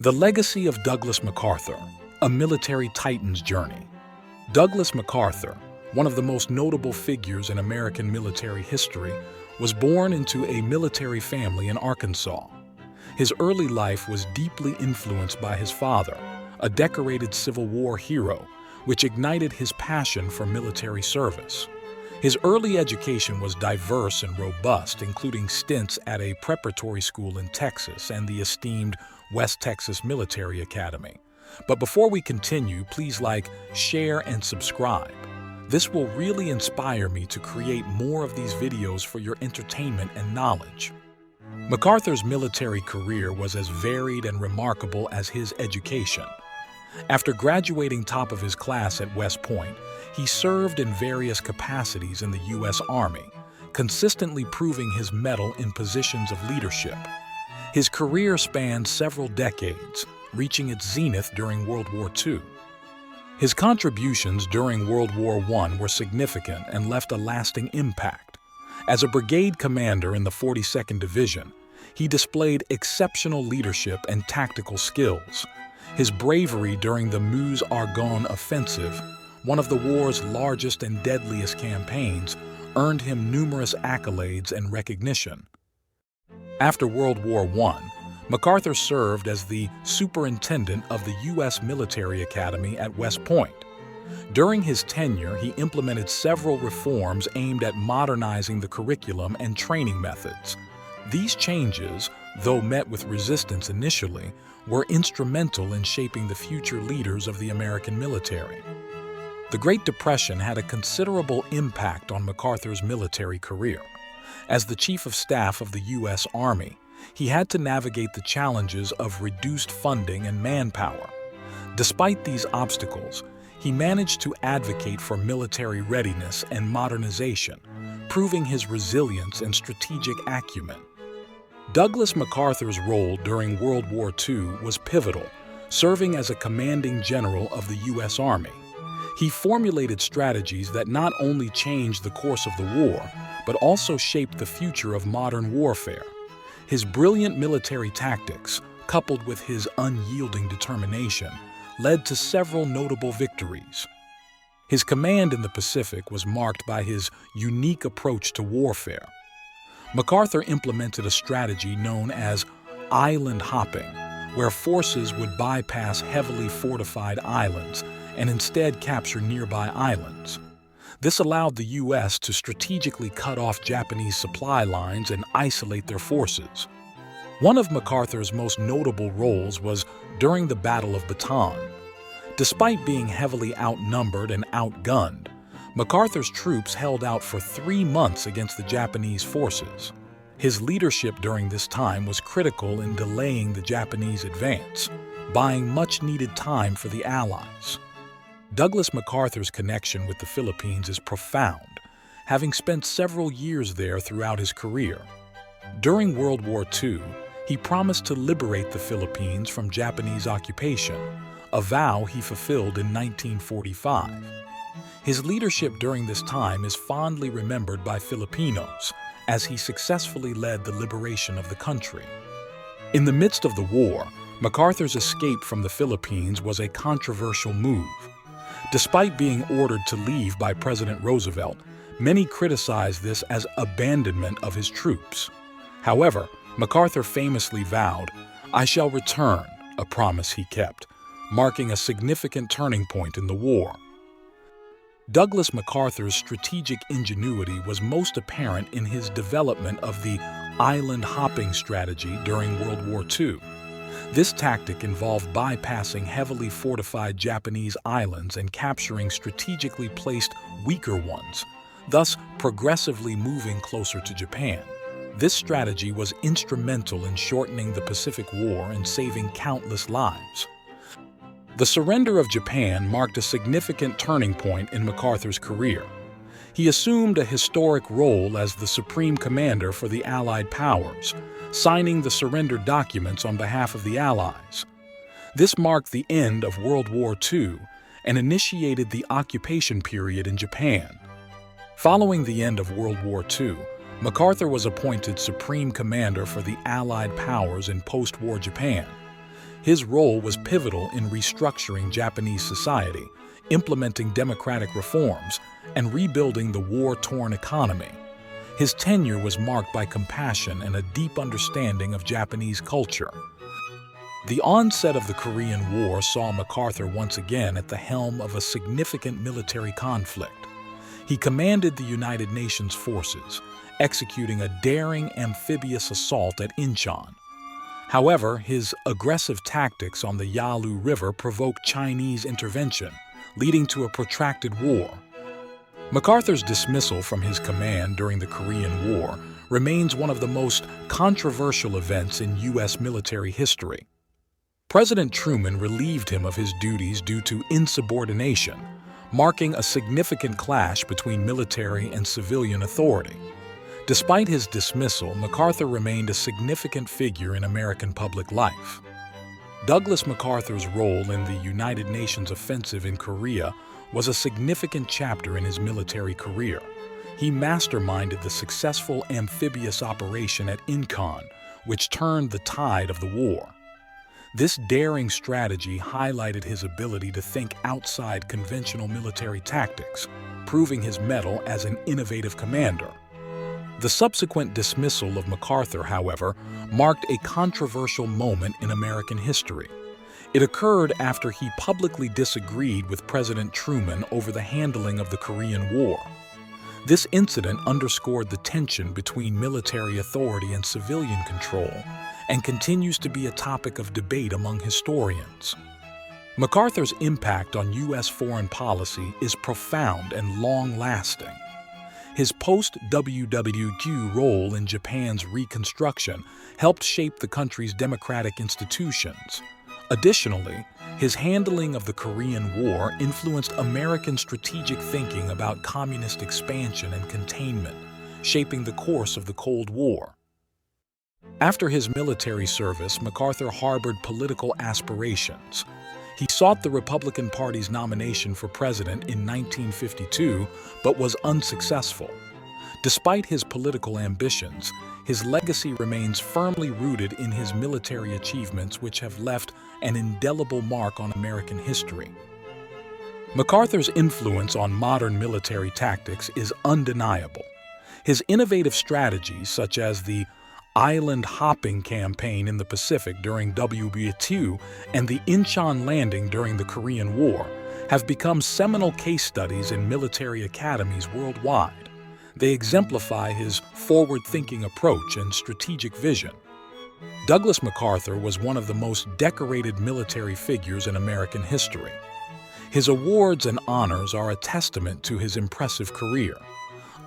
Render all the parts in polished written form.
The legacy of Douglas MacArthur, a military titan's journey. Douglas MacArthur, one of the most notable figures in American military history, was born into a military family in Arkansas. His early life was deeply influenced by his father, a decorated Civil War hero, which ignited his passion for military service. His early education was diverse and robust, including stints at a preparatory school in Texas and the esteemed West Texas Military Academy. But before we continue, please like, share, and subscribe. This will really inspire me to create more of these videos for your entertainment and knowledge. MacArthur's military career was as varied and remarkable as his education. After graduating top of his class at West Point, he served in various capacities in the U.S. Army, consistently proving his mettle in positions of leadership. His career spanned several decades, reaching its zenith during World War II. His contributions during World War I were significant and left a lasting impact. As a brigade commander in the 42nd Division, he displayed exceptional leadership and tactical skills. His bravery during the Meuse-Argonne offensive, one of the war's largest and deadliest campaigns, earned him numerous accolades and recognition. After World War I, MacArthur served as the superintendent of the U.S. Military Academy at West Point. During his tenure, he implemented several reforms aimed at modernizing the curriculum and training methods. These changes, though met with resistance initially, were instrumental in shaping the future leaders of the American military. The Great Depression had a considerable impact on MacArthur's military career. As the Chief of Staff of the U.S. Army, he had to navigate the challenges of reduced funding and manpower. Despite these obstacles, he managed to advocate for military readiness and modernization, proving his resilience and strategic acumen. Douglas MacArthur's role during World War II was pivotal, serving as a commanding general of the U.S. Army. He formulated strategies that not only changed the course of the war, but also shaped the future of modern warfare. His brilliant military tactics, coupled with his unyielding determination, led to several notable victories. His command in the Pacific was marked by his unique approach to warfare. MacArthur implemented a strategy known as island hopping, where forces would bypass heavily fortified islands and instead capture nearby islands. This allowed the U.S. to strategically cut off Japanese supply lines and isolate their forces. One of MacArthur's most notable roles was during the Battle of Bataan. Despite being heavily outnumbered and outgunned, MacArthur's troops held out for 3 months against the Japanese forces. His leadership during this time was critical in delaying the Japanese advance, buying much-needed time for the Allies. Douglas MacArthur's connection with the Philippines is profound, having spent several years there throughout his career. During World War II, he promised to liberate the Philippines from Japanese occupation, a vow he fulfilled in 1945. His leadership during this time is fondly remembered by Filipinos, as he successfully led the liberation of the country. In the midst of the war, MacArthur's escape from the Philippines was a controversial move. Despite being ordered to leave by President Roosevelt, many criticized this as abandonment of his troops. However, MacArthur famously vowed, "I shall return," a promise he kept, marking a significant turning point in the war. Douglas MacArthur's strategic ingenuity was most apparent in his development of the island hopping strategy during World War II. This tactic involved bypassing heavily fortified Japanese islands and capturing strategically placed weaker ones, thus progressively moving closer to Japan. This strategy was instrumental in shortening the Pacific War and saving countless lives. The surrender of Japan marked a significant turning point in MacArthur's career. He assumed a historic role as the supreme commander for the Allied powers, signing the surrender documents on behalf of the Allies. This marked the end of World War II and initiated the occupation period in Japan. Following the end of World War II, MacArthur was appointed supreme commander for the Allied powers in post-war Japan. His role was pivotal in restructuring Japanese society, implementing democratic reforms, and rebuilding the war-torn economy. His tenure was marked by compassion and a deep understanding of Japanese culture. The onset of the Korean War saw MacArthur once again at the helm of a significant military conflict. He commanded the United Nations forces, executing a daring amphibious assault at Incheon. However, his aggressive tactics on the Yalu River provoked Chinese intervention, leading to a protracted war. MacArthur's dismissal from his command during the Korean War remains one of the most controversial events in U.S. military history. President Truman relieved him of his duties due to insubordination, marking a significant clash between military and civilian authority. Despite his dismissal, MacArthur remained a significant figure in American public life. Douglas MacArthur's role in the United Nations offensive in Korea was a significant chapter in his military career. He masterminded the successful amphibious operation at Incheon, which turned the tide of the war. This daring strategy highlighted his ability to think outside conventional military tactics, proving his mettle as an innovative commander. The subsequent dismissal of MacArthur, however, marked a controversial moment in American history. It occurred after he publicly disagreed with President Truman over the handling of the Korean War. This incident underscored the tension between military authority and civilian control, and continues to be a topic of debate among historians. MacArthur's impact on U.S. foreign policy is profound and long-lasting. His post-WWQ role in Japan's reconstruction helped shape the country's democratic institutions. Additionally, his handling of the Korean War influenced American strategic thinking about communist expansion and containment, shaping the course of the Cold War. After his military service, MacArthur harbored political aspirations. He sought the Republican Party's nomination for president in 1952, but was unsuccessful. Despite his political ambitions, his legacy remains firmly rooted in his military achievements, which have left an indelible mark on American history. MacArthur's influence on modern military tactics is undeniable. His innovative strategies, such as the island hopping campaign in the Pacific during WW2 and the Incheon landing during the Korean War, have become seminal case studies in military academies worldwide. They exemplify his forward-thinking approach and strategic vision. Douglas MacArthur was one of the most decorated military figures in American history. His awards and honors are a testament to his impressive career.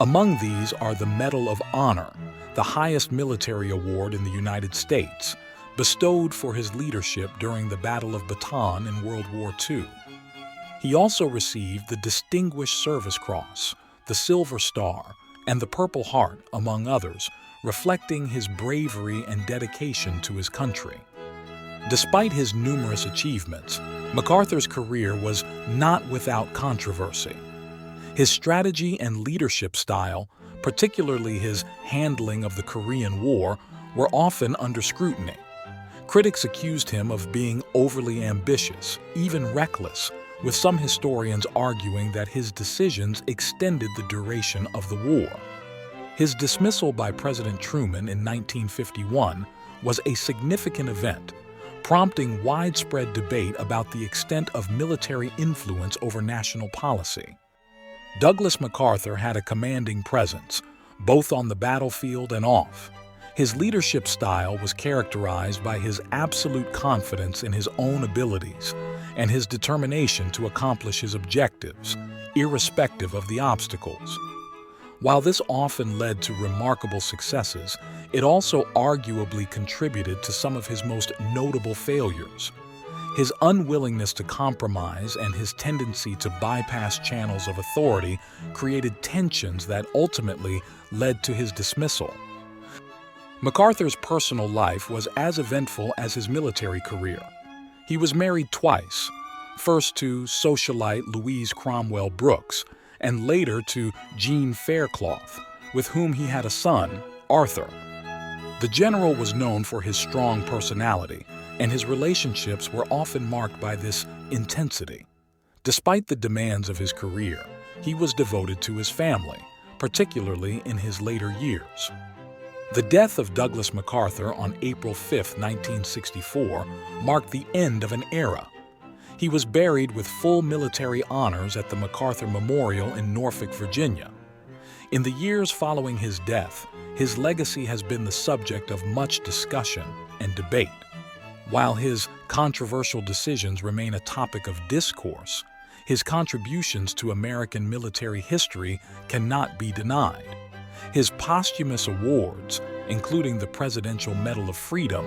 Among these are the Medal of Honor, the highest military award in the United States, bestowed for his leadership during the Battle of Bataan in World War II. He also received the Distinguished Service Cross, the Silver Star, and the Purple Heart, among others, reflecting his bravery and dedication to his country. Despite his numerous achievements, MacArthur's career was not without controversy. His strategy and leadership style, particularly his handling of the Korean War, were often under scrutiny. Critics accused him of being overly ambitious, even reckless, with some historians arguing that his decisions extended the duration of the war. His dismissal by President Truman in 1951 was a significant event, prompting widespread debate about the extent of military influence over national policy. Douglas MacArthur had a commanding presence, both on the battlefield and off. His leadership style was characterized by his absolute confidence in his own abilities and his determination to accomplish his objectives, irrespective of the obstacles. While this often led to remarkable successes, it also arguably contributed to some of his most notable failures. His unwillingness to compromise and his tendency to bypass channels of authority created tensions that ultimately led to his dismissal. MacArthur's personal life was as eventful as his military career. He was married twice, first to socialite Louise Cromwell Brooks, and later to Jean Faircloth, with whom he had a son, Arthur. The general was known for his strong personality, and his relationships were often marked by this intensity. Despite the demands of his career, he was devoted to his family, particularly in his later years. The death of Douglas MacArthur on April 5, 1964, marked the end of an era. He was buried with full military honors at the MacArthur Memorial in Norfolk, Virginia. In the years following his death, his legacy has been the subject of much discussion and debate. While his controversial decisions remain a topic of discourse, his contributions to American military history cannot be denied. His posthumous awards, including the Presidential Medal of Freedom,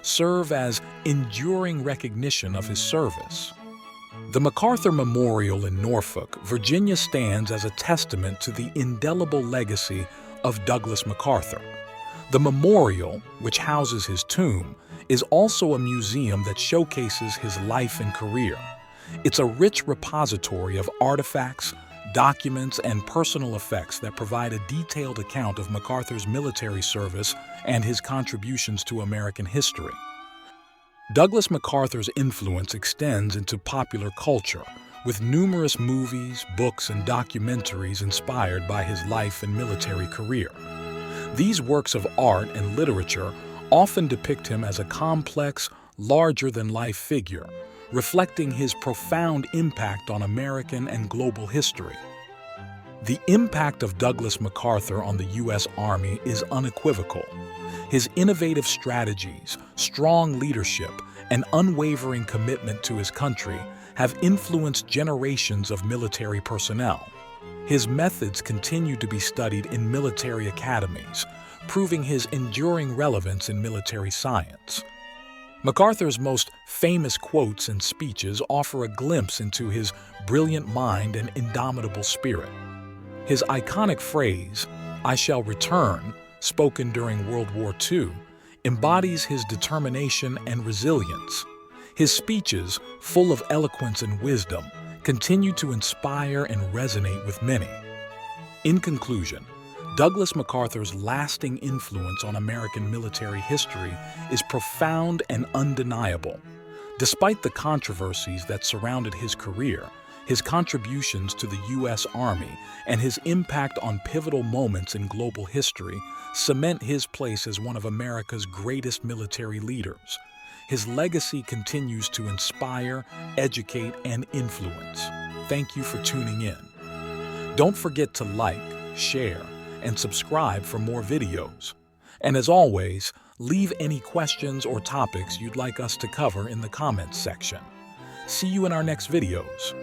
serve as enduring recognition of his service. The MacArthur Memorial in Norfolk, Virginia stands as a testament to the indelible legacy of Douglas MacArthur. The memorial, which houses his tomb, is also a museum that showcases his life and career. It's a rich repository of artifacts, documents, and personal effects that provide a detailed account of MacArthur's military service and his contributions to American history. Douglas MacArthur's influence extends into popular culture, with numerous movies, books, and documentaries inspired by his life and military career. These works of art and literature often depict him as a complex, larger-than-life figure, reflecting his profound impact on American and global history. The impact of Douglas MacArthur on the U.S. Army is unequivocal. His innovative strategies, strong leadership, and unwavering commitment to his country have influenced generations of military personnel. His methods continue to be studied in military academies, proving his enduring relevance in military science. MacArthur's most famous quotes and speeches offer a glimpse into his brilliant mind and indomitable spirit. His iconic phrase, "I shall return," spoken during World War II, embodies his determination and resilience. His speeches, full of eloquence and wisdom, continue to inspire and resonate with many. In conclusion, Douglas MacArthur's lasting influence on American military history is profound and undeniable. Despite the controversies that surrounded his career, his contributions to the U.S. Army and his impact on pivotal moments in global history cement his place as one of America's greatest military leaders. His legacy continues to inspire, educate, and influence. Thank you for tuning in. Don't forget to like, share, and subscribe for more videos. And as always, leave any questions or topics you'd like us to cover in the comments section. See you in our next videos.